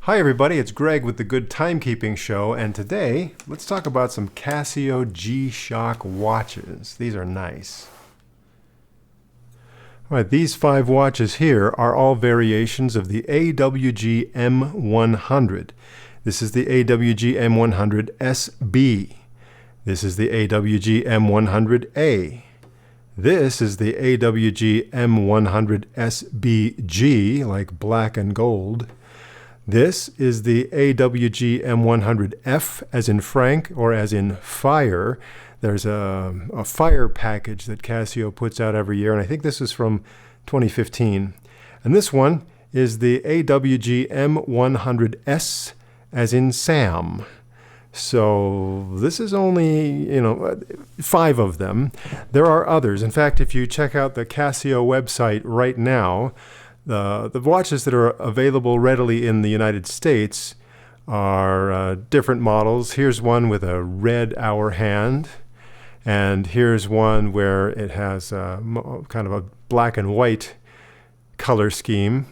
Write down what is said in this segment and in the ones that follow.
Hi everybody, it's Greg with the Good Timekeeping Show, and today let's talk about some Casio G-Shock watches. These are nice. All right, these 5 watches here are all variations of the AWG-M100. This is the AWG-M100 SB. This is the AWG-M100A. This is the AWG-M100 SBG, like black and gold. This is the AWG-M100F, as in Frank, or as in fire. There's a fire package that Casio puts out every year, and I think this is from 2015. And this one is the AWG-M100S, as in Sam. So this is only, 5 of them. There are others. In fact, if you check out the Casio website right now, the watches that are available readily in the United States are different models. Here's one with a red hour hand, and here's one where it has kind of a black and white color scheme.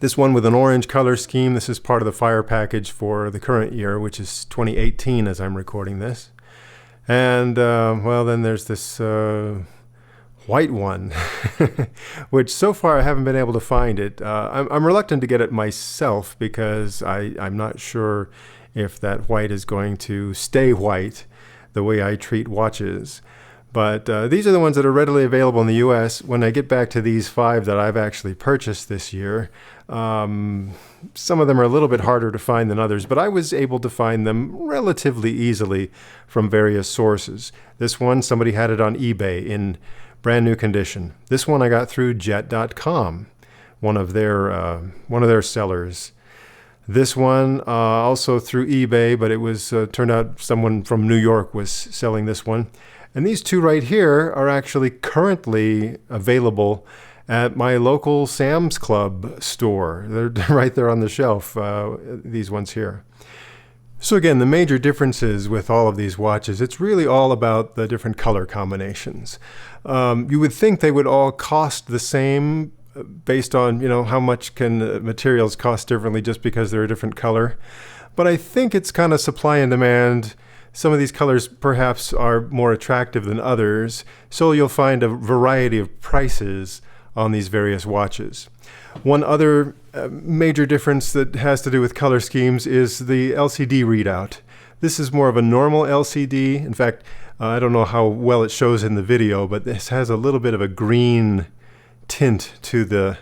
This one with an orange color scheme, this is part of the fire package for the current year, which is 2018 as I'm recording this. And, then there's this white one, which so far I haven't been able to find it. I'm reluctant to get it myself because I'm not sure if that white is going to stay white the way I treat watches. But these are the ones that are readily available in the US. When I get back to these 5 that I've actually purchased this year, some of them are a little bit harder to find than others, but I was able to find them relatively easily from various sources. This one, somebody had it on eBay in brand new condition. This one I got through jet.com, one of their sellers. This one also through eBay, but it was turned out someone from New York was selling this one. And these 2 right here are actually currently available at my local Sam's Club store. They're right there on the shelf, these ones here. So again, the major differences with all of these watches, it's really all about the different color combinations. You would think they would all cost the same based on, how much can materials cost differently just because they're a different color. But I think it's kind of supply and demand. Some of these colors perhaps are more attractive than others, so you'll find a variety of prices on these various watches. One other major difference that has to do with color schemes is the LCD readout. This is more of a normal LCD. In fact, I don't know how well it shows in the video, but this has a little bit of a green tint to the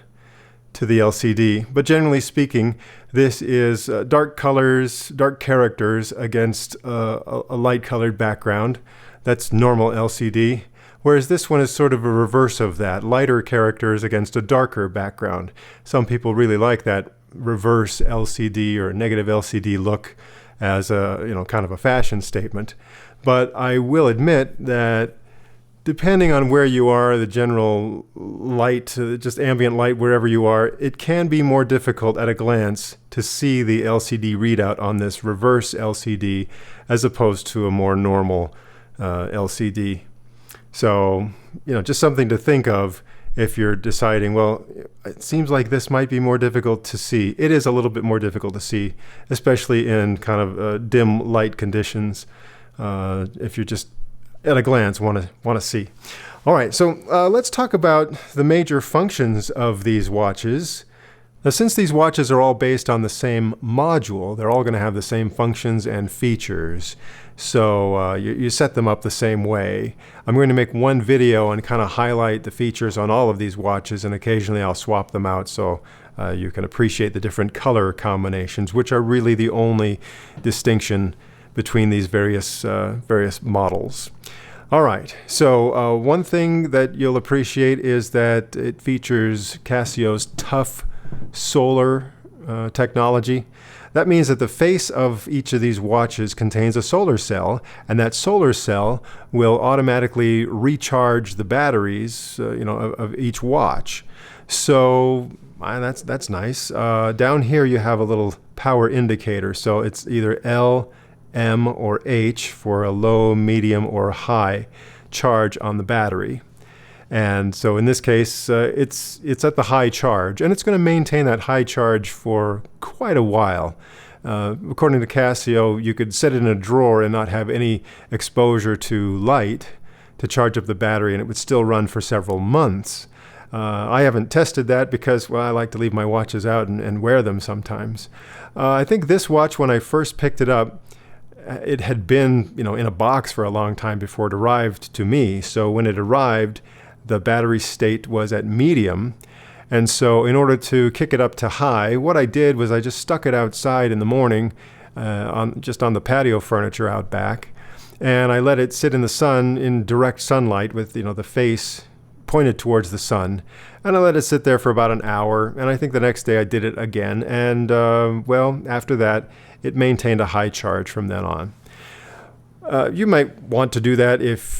LCD. But generally speaking, this is dark colors, dark characters against a light-colored background. That's normal LCD. Whereas this one is sort of a reverse of that, lighter characters against a darker background. Some people really like that reverse LCD or negative LCD look as a, kind of a fashion statement. But I will admit that depending on where you are, the general light, just ambient light wherever you are, it can be more difficult at a glance to see the LCD readout on this reverse LCD as opposed to a more normal LCD. So, just something to think of if you're deciding, well, it seems like this might be more difficult to see. It is a little bit more difficult to see, especially in kind of dim light conditions, if you're just at a glance want to see. All right, so let's talk about the major functions of these watches. Now, since these watches are all based on the same module, they're all going to have the same functions and features. So you set them up the same way. I'm going to make one video and kind of highlight the features on all of these watches, and occasionally I'll swap them out so you can appreciate the different color combinations, which are really the only distinction between these various models. All right, so one thing that you'll appreciate is that it features Casio's tough solar technology. That means that the face of each of these watches contains a solar cell, and that solar cell will automatically recharge the batteries, of each watch. So that's nice. Down here you have a little power indicator, so it's either L, M, or H for a low, medium, or high charge on the battery. And so in this case, it's at the high charge, and it's going to maintain that high charge for quite a while. According to Casio, you could set it in a drawer and not have any exposure to light to charge up the battery, and it would still run for several months. I haven't tested that because, well, I like to leave my watches out and wear them sometimes. I think this watch, when I first picked it up, it had been, in a box for a long time before it arrived to me. So when it arrived, the battery state was at medium. And so in order to kick it up to high, what I did was I just stuck it outside in the morning, just on the patio furniture out back. And I let it sit in the sun in direct sunlight with, the face pointed towards the sun. And I let it sit there for about an hour. And I think the next day I did it again. And, after that, it maintained a high charge from then on. You might want to do that if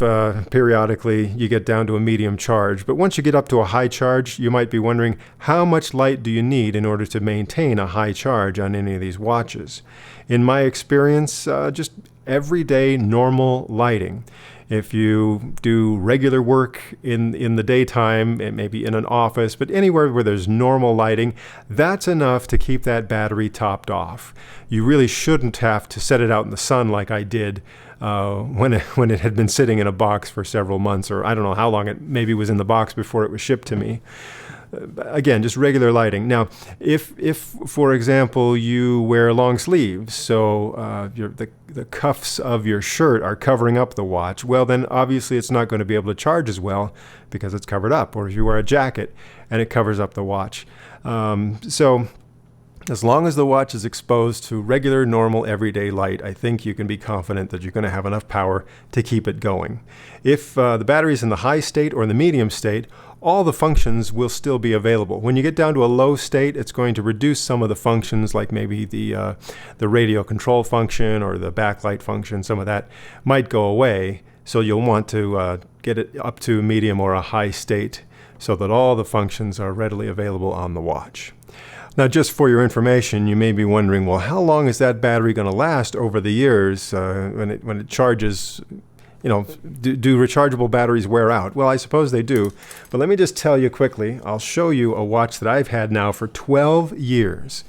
periodically you get down to a medium charge. But once you get up to a high charge, you might be wondering, how much light do you need in order to maintain a high charge on any of these watches? In my experience, just everyday normal lighting. If you do regular work in the daytime, maybe in an office, but anywhere where there's normal lighting, that's enough to keep that battery topped off. You really shouldn't have to set it out in the sun like I did when it had been sitting in a box for several months, or I don't know how long it maybe was in the box before it was shipped to me. Again, just regular lighting. Now, if for example, you wear long sleeves, so the cuffs of your shirt are covering up the watch, well, then obviously it's not going to be able to charge as well because it's covered up. Or if you wear a jacket and it covers up the watch. So as long as the watch is exposed to regular, normal, everyday light, I think you can be confident that you're going to have enough power to keep it going. If the battery is in the high state or in the medium state, all the functions will still be available. When you get down to a low state, it's going to reduce some of the functions, like maybe the radio control function or the backlight function. Some of that might go away. So you'll want to get it up to medium or a high state so that all the functions are readily available on the watch. Now, just for your information, you may be wondering, well, how long is that battery going to last over the years when it charges? Do rechargeable batteries wear out? Well, I suppose they do. But let me just tell you quickly, I'll show you a watch that I've had now for 12 years.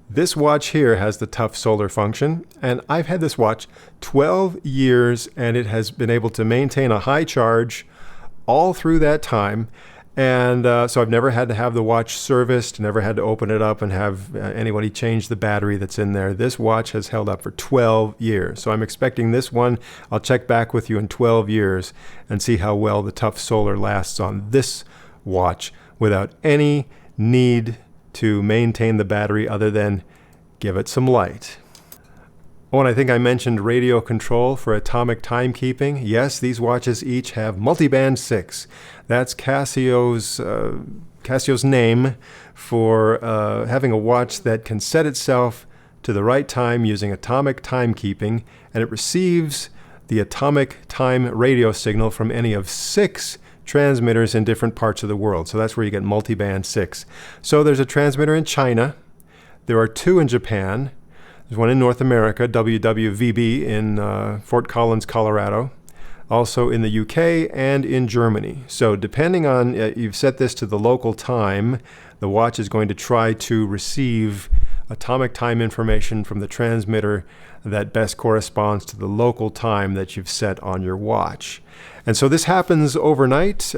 This watch here has the tough solar function, and I've had this watch 12 years, and it has been able to maintain a high charge all through that time. And so I've never had to have the watch serviced, never had to open it up and have anybody change the battery that's in there. This watch has held up for 12 years. So I'm expecting this one. I'll check back with you in 12 years and see how well the tough solar lasts on this watch without any need to maintain the battery other than give it some light. Oh, and I think I mentioned radio control for atomic timekeeping. Yes, these watches each have Multiband 6. That's Casio's name for having a watch that can set itself to the right time using atomic timekeeping, and it receives the atomic time radio signal from any of 6 transmitters in different parts of the world. So that's where you get Multiband 6. So there's a transmitter in China. There are 2 in Japan. There's one in North America, WWVB, in Fort Collins, Colorado. Also in the UK and in Germany. So depending on, you've set this to the local time, the watch is going to try to receive atomic time information from the transmitter that best corresponds to the local time that you've set on your watch. And so this happens overnight,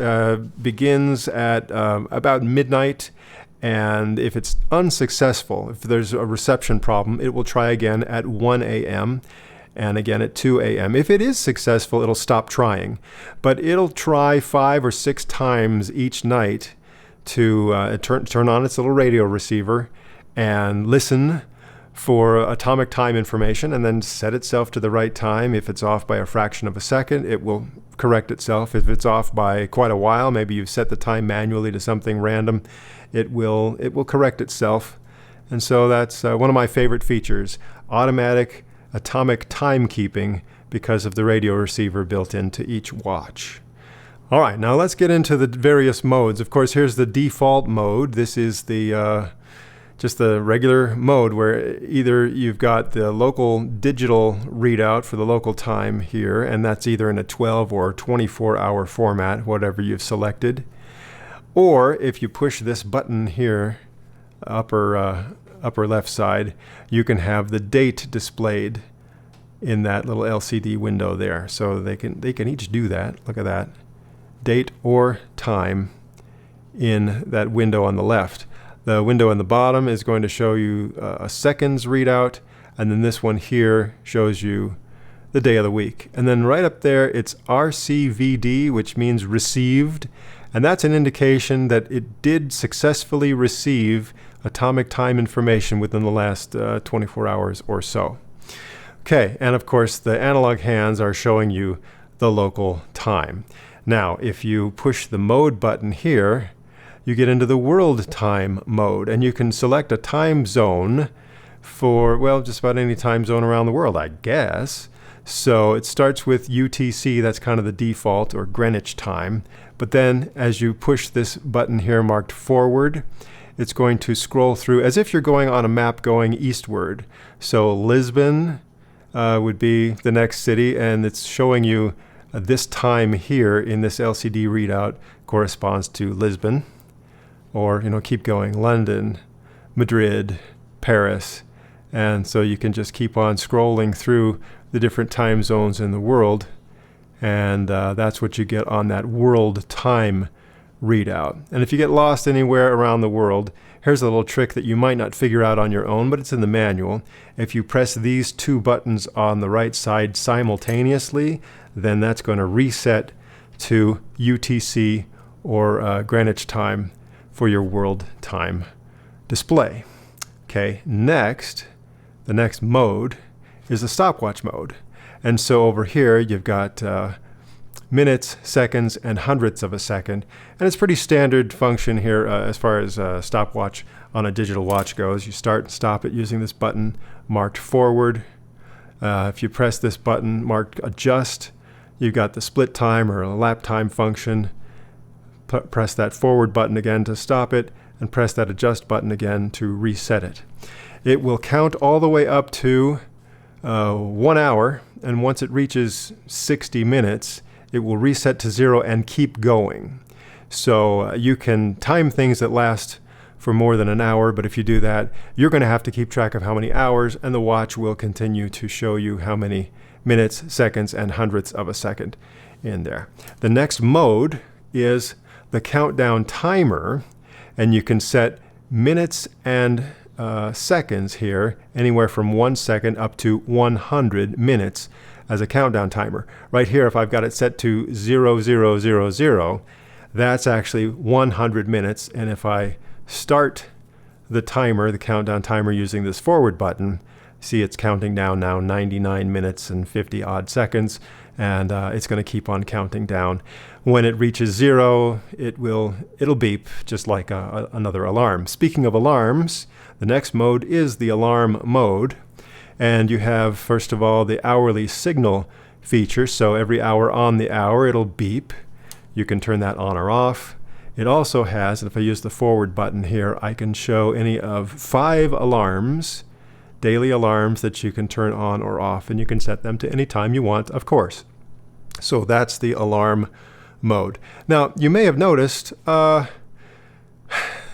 begins at about midnight. And if it's unsuccessful, if there's a reception problem, it will try again at 1 a.m. and again at 2 a.m. If it is successful, it'll stop trying. But it'll try 5 or 6 times each night to turn on its little radio receiver and listen for atomic time information and then set itself to the right time. If it's off by a fraction of a second, it will correct itself. If it's off by quite a while, maybe you've set the time manually to something random, it will correct itself. And so that's one of my favorite features, automatic atomic timekeeping, because of the radio receiver built into each watch. All right, now let's get into the various modes. Of course, here's the default mode. This is the just the regular mode where either you've got the local digital readout for the local time here, and that's either in a 12 or 24-hour format, whatever you've selected. Or if you push this button here, upper left side, you can have the date displayed in that little LCD window there. So they can each do that. Look at that. Date or time in that window on the left. The window on the bottom is going to show you a seconds readout, and then this one here shows you the day of the week. And then right up there, it's RCVD, which means received, and that's an indication that it did successfully receive atomic time information within the last 24 hours or so. Okay, and of course the analog hands are showing you the local time. Now, if you push the mode button here, you get into the world time mode, and you can select a time zone for, well, just about any time zone around the world, I guess. So it starts with UTC, that's kind of the default, or Greenwich time. But then as you push this button here marked forward, it's going to scroll through as if you're going on a map going eastward. So Lisbon would be the next city, and it's showing you this time here in this LCD readout corresponds to Lisbon. Or, keep going, London, Madrid, Paris. And so you can just keep on scrolling through the different time zones in the world. And that's what you get on that world time readout. And if you get lost anywhere around the world, here's a little trick that you might not figure out on your own, but it's in the manual. If you press these two buttons on the right side simultaneously, then that's going to reset to UTC or Greenwich time for your world time display. Okay, next, the next mode is the stopwatch mode. And so over here you've got minutes, seconds, and hundredths of a second. And it's pretty standard function here as far as stopwatch on a digital watch goes. You start and stop it using this button marked forward. If you press this button marked adjust, you've got the split time or a lap time function. Press that forward button again to stop it, and press that adjust button again to reset it. It will count all the way up to 1 hour, and once it reaches 60 minutes, it will reset to 0 and keep going. So you can time things that last for more than an hour, but if you do that, you're going to have to keep track of how many hours, and the watch will continue to show you how many minutes, seconds, and hundredths of a second in there. The next mode is the countdown timer, and you can set minutes and seconds here, anywhere from 1 second up to 100 minutes as a countdown timer. Right here, if I've got it set to 0000, that's actually 100 minutes, and if I start the timer, the countdown timer, using this forward button, see it's counting down now 99 minutes and 50 odd seconds, and it's going to keep on counting down. When it reaches 0, it'll beep just like another alarm. Speaking of alarms, the next mode is the alarm mode, and you have, first of all, the hourly signal feature. So every hour on the hour it'll beep. You can turn that on or off. It also has, and if I use the forward button here, I can show any of 5 alarms, daily alarms, that you can turn on or off, and you can set them to any time you want, of course. So that's the alarm mode. Now, you may have noticed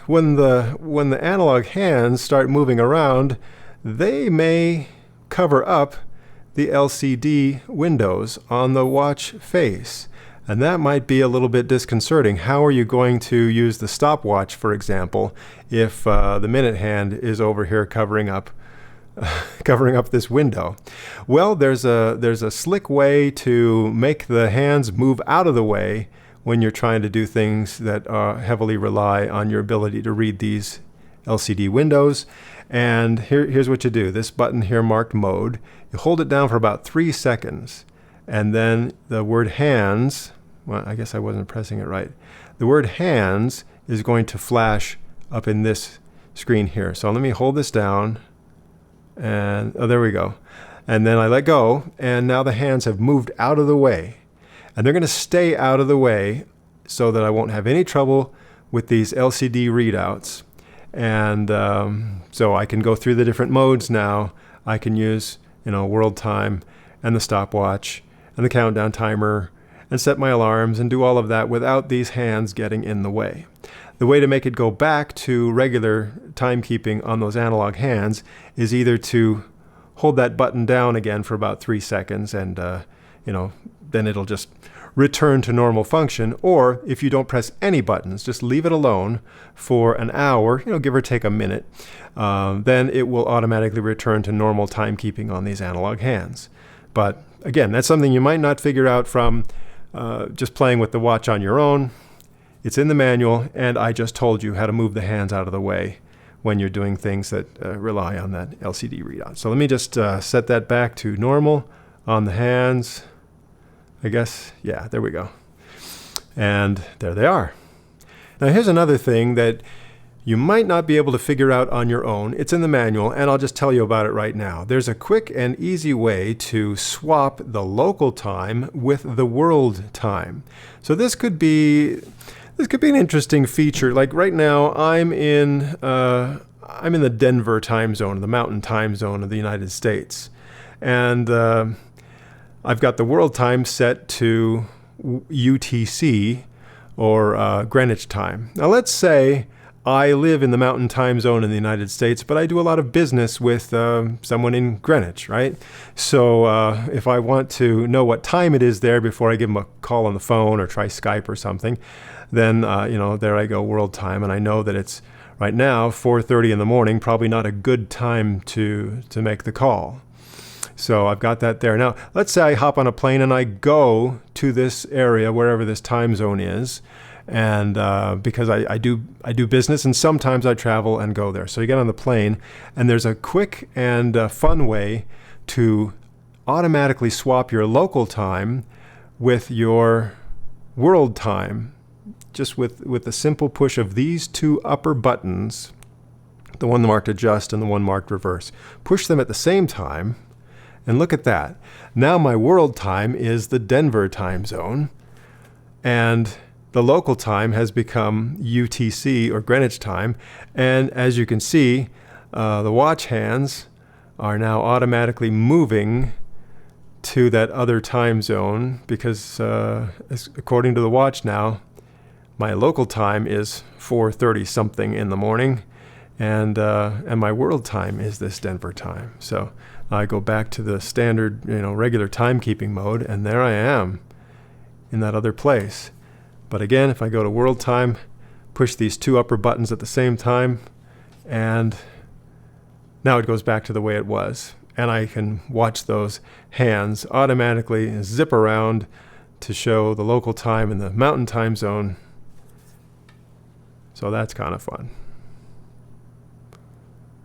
when the analog hands start moving around, they may cover up the LCD windows on the watch face. And that might be a little bit disconcerting. How are you going to use the stopwatch, for example, if the minute hand is over here covering up this window? Well, there's a slick way to make the hands move out of the way when you're trying to do things that heavily rely on your ability to read these LCD windows. And here's what you do. This button here marked mode, you hold it down for about 3 seconds, and then the word hands, well, I guess I wasn't pressing it right. The word hands is going to flash up in this screen here. So let me hold this down, and oh, there we go. And then I let go, and now the hands have moved out of the way. And they're going to stay out of the way so that I won't have any trouble with these LCD readouts. And so I can go through the different modes now. I can use, world time and the stopwatch and the countdown timer and set my alarms and do all of that without these hands getting in the way. The way to make it go back to regular timekeeping on those analog hands is either to hold that button down again for about 3 seconds and, then it'll just return to normal function. Or if you don't press any buttons, just leave it alone for an hour, give or take a minute, then it will automatically return to normal timekeeping on these analog hands. But again, that's something you might not figure out from just playing with the watch on your own. It's in the manual, and I just told you how to move the hands out of the way when you're doing things that rely on that LCD readout. So let me just set that back to normal on the hands. I guess, yeah, there we go. And there they are. Now here's another thing that you might not be able to figure out on your own. It's in the manual, and I'll just tell you about it right now. There's a quick and easy way to swap the local time with the world time. So this could be an interesting feature. Like right now, I'm in the Denver time zone, the Mountain time zone of the United States, and I've got the world time set to UTC, or Greenwich time. Now let's say I live in the Mountain time zone in the United States, but I do a lot of business with someone in Greenwich, right? So if I want to know what time it is there before I give them a call on the phone or try Skype or something, then there I go, world time, and I know that it's right now 4:30 in the morning, probably not a good time to make the call. So I've got that there. Now, let's say I hop on a plane and I go to this area, wherever this time zone is, and because I do business, and sometimes I travel and go there. So you get on the plane, and there's a quick and fun way to automatically swap your local time with your world time, just with the simple push of these two upper buttons, the one marked adjust and the one marked reverse. Push them at the same time, and look at that. Now my world time is the Denver time zone, and the local time has become UTC, or Greenwich time. And as you can see, the watch hands are now automatically moving to that other time zone because according to the watch now, my local time is 4:30 something in the morning, and my world time is this Denver time. So I go back to the standard, regular timekeeping mode, and there I am in that other place. But again, if I go to world time, push these two upper buttons at the same time, and now it goes back to the way it was. And I can watch those hands automatically zip around to show the local time in the Mountain time zone. So that's kind of fun.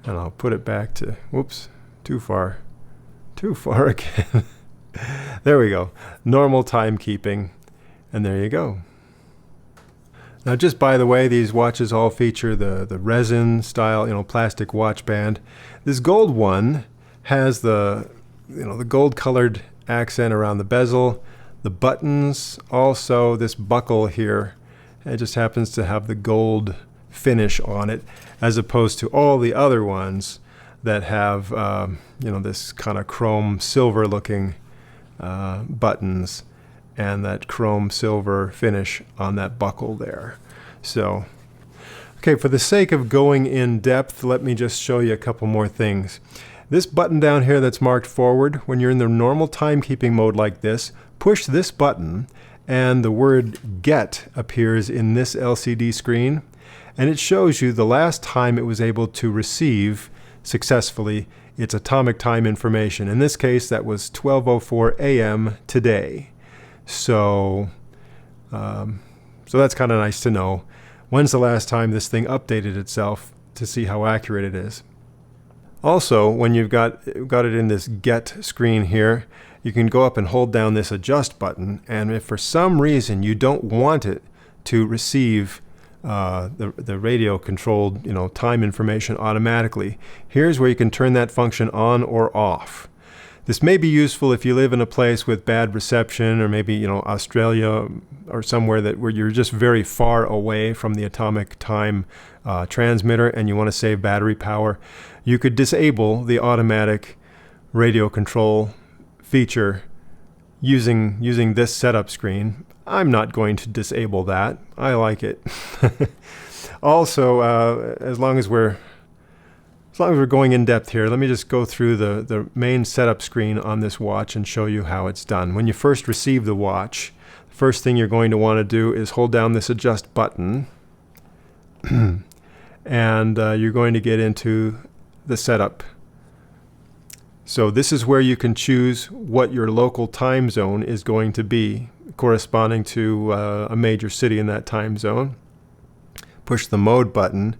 And I'll put it back to, whoops, too far again. There we go. Normal timekeeping. And there you go. Now, just by the way, these watches all feature the resin style, plastic watch band. This gold one has the gold colored accent around the bezel, the buttons, also this buckle here. It just happens to have the gold finish on it, as opposed to all the other ones that have, this kind of chrome silver looking buttons and that chrome silver finish on that buckle there. So, okay, for the sake of going in depth, let me just show you a couple more things. This button down here that's marked forward, when you're in the normal timekeeping mode like this, push this button and the word get appears in this LCD screen, and it shows you the last time it was able to receive successfully its atomic time information. In this case, that was 12:04 a.m. today. So that's kind of nice to know. When's the last time this thing updated itself to see how accurate it is? Also, when you've got it in this get screen here, you can go up and hold down this adjust button, and if for some reason you don't want it to receive the radio controlled time information automatically, here's where you can turn that function on or off. This may be useful if you live in a place with bad reception, or maybe, Australia or somewhere where you're just very far away from the atomic time transmitter and you want to save battery power. You could disable the automatic radio control feature using this setup screen. I'm not going to disable that. I like it. Also, as long as we're going in depth here, let me just go through the main setup screen on this watch and show you how it's done. When you first receive the watch, the first thing you're going to want to do is hold down this adjust button and you're going to get into the setup. So this is where you can choose what your local time zone is going to be, corresponding to a major city in that time zone. Push the mode button,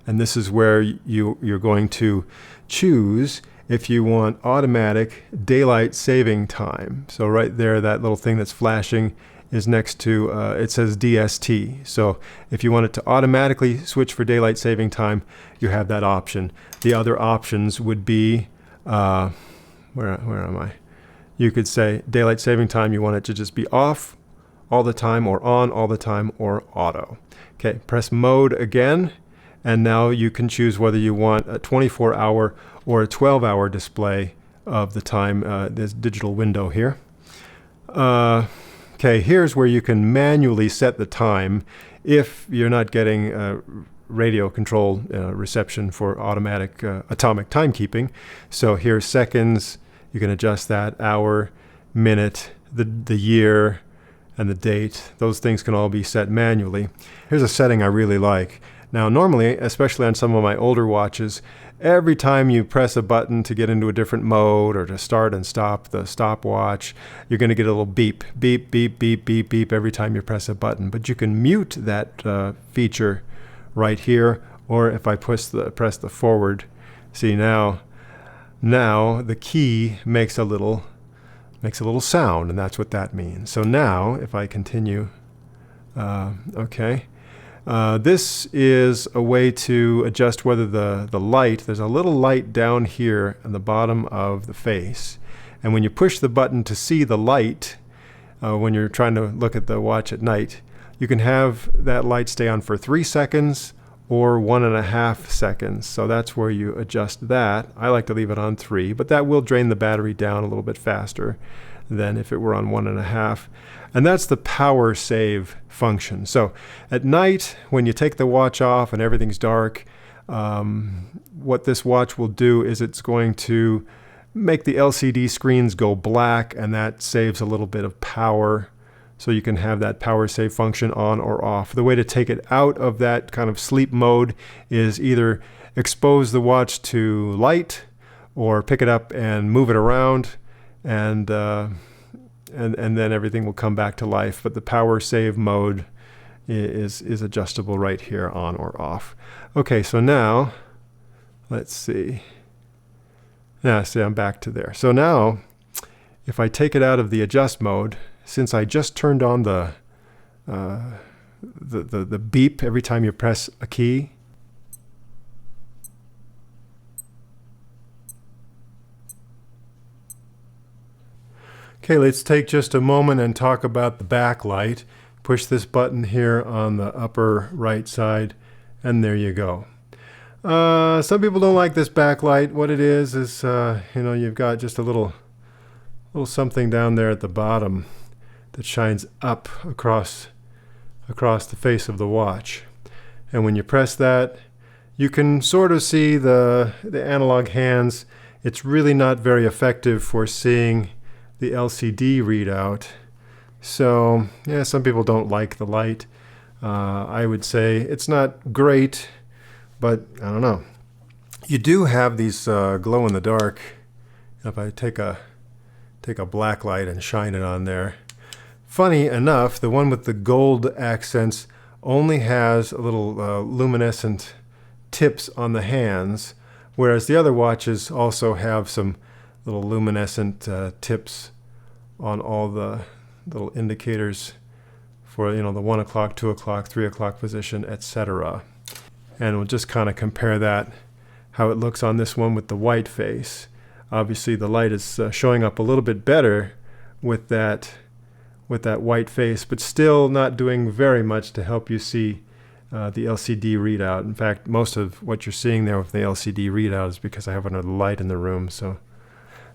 and this is where you're going to choose if you want automatic daylight saving time. So right there, that little thing that's flashing is next to, it says DST. So if you want it to automatically switch for daylight saving time, you have that option. The other options would be, where am I? You could say daylight saving time, you want it to just be off all the time, or on all the time, or auto. Okay, press mode again, and now you can choose whether you want a 24-hour or a 12-hour display of the time, this digital window here. Okay, here's where you can manually set the time if you're not getting radio control reception for automatic atomic timekeeping. So here's seconds. You can adjust that, hour, minute, the year, and the date. Those things can all be set manually. Here's a setting I really like. Now normally, especially on some of my older watches, every time you press a button to get into a different mode or to start and stop the stopwatch, you're going to get a little beep, beep, beep, beep, beep, beep every time you press a button. But you can mute that feature right here, or if I press the forward, see now the key makes a little sound, and that's what that means. So now if I continue, this is a way to adjust whether the light, there's a little light down here at the bottom of the face, and when you push the button to see the light, when you're trying to look at the watch at night, you can have that light stay on for 3 seconds or 1.5 seconds. So that's where you adjust that. I like to leave it on 3, but that will drain the battery down a little bit faster than if it were on 1.5. And that's the power save function. So at night, when you take the watch off and everything's dark, what this watch will do is it's going to make the LCD screens go black, and that saves a little bit of power. So you can have that power save function on or off. The way to take it out of that kind of sleep mode is either expose the watch to light or pick it up and move it around, and then everything will come back to life. But the power save mode is adjustable right here, on or off. Okay, so now let's see. Now see, I'm back to there. So now if I take it out of the adjust mode, since I just turned on the beep every time you press a key, okay, let's take just a moment and talk about the backlight. Push this button here on the upper right side, and there you go. Some people don't like this backlight. What it is you've got just a little something down there at the bottom that shines up across the face of the watch. And when you press that, you can sort of see the analog hands. It's really not very effective for seeing the LCD readout. So yeah, some people don't like the light. I would say it's not great, but I don't know. You do have these glow in the dark. If I take a black light and shine it on there, funny enough, the one with the gold accents only has a little luminescent tips on the hands, whereas the other watches also have some little luminescent tips on all the little indicators for the 1 o'clock, 2 o'clock, 3 o'clock position, etc. And we'll just kind of compare that, how it looks on this one with the white face. Obviously the light is showing up a little bit better with that white face, but still not doing very much to help you see the LCD readout. In fact, most of what you're seeing there with the LCD readout is because I have another light in the room. So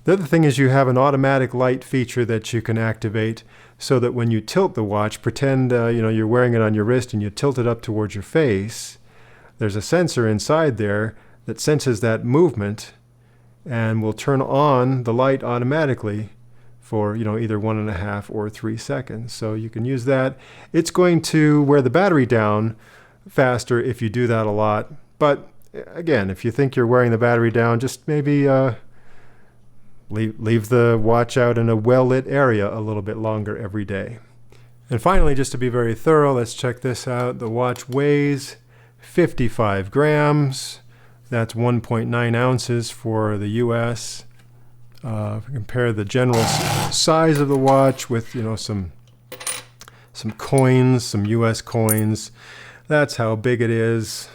the other thing is you have an automatic light feature that you can activate so that when you tilt the watch, pretend you're wearing it on your wrist and you tilt it up towards your face, there's a sensor inside there that senses that movement and will turn on the light automatically for either 1.5 or 3 seconds. So you can use that. It's going to wear the battery down faster if you do that a lot. But again, if you think you're wearing the battery down, just maybe leave the watch out in a well-lit area a little bit longer every day. And finally, just to be very thorough, let's check this out. The watch weighs 55 grams. That's 1.9 ounces for the US. If we compare the general size of the watch with some coins, some US coins, that's how big it is.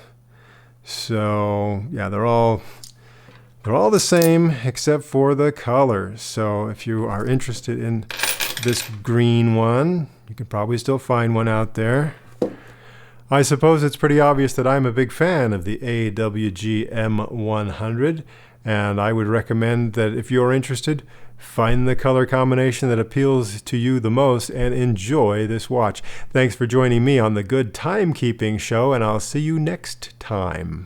So yeah, they're all the same except for the colors. So if you are interested in this green one, you can probably still find one out there. I suppose it's pretty obvious that I'm a big fan of the AWG-M100, and I would recommend that if you're interested, find the color combination that appeals to you the most and enjoy this watch. Thanks for joining me on the Good Timekeeping Show, and I'll see you next time.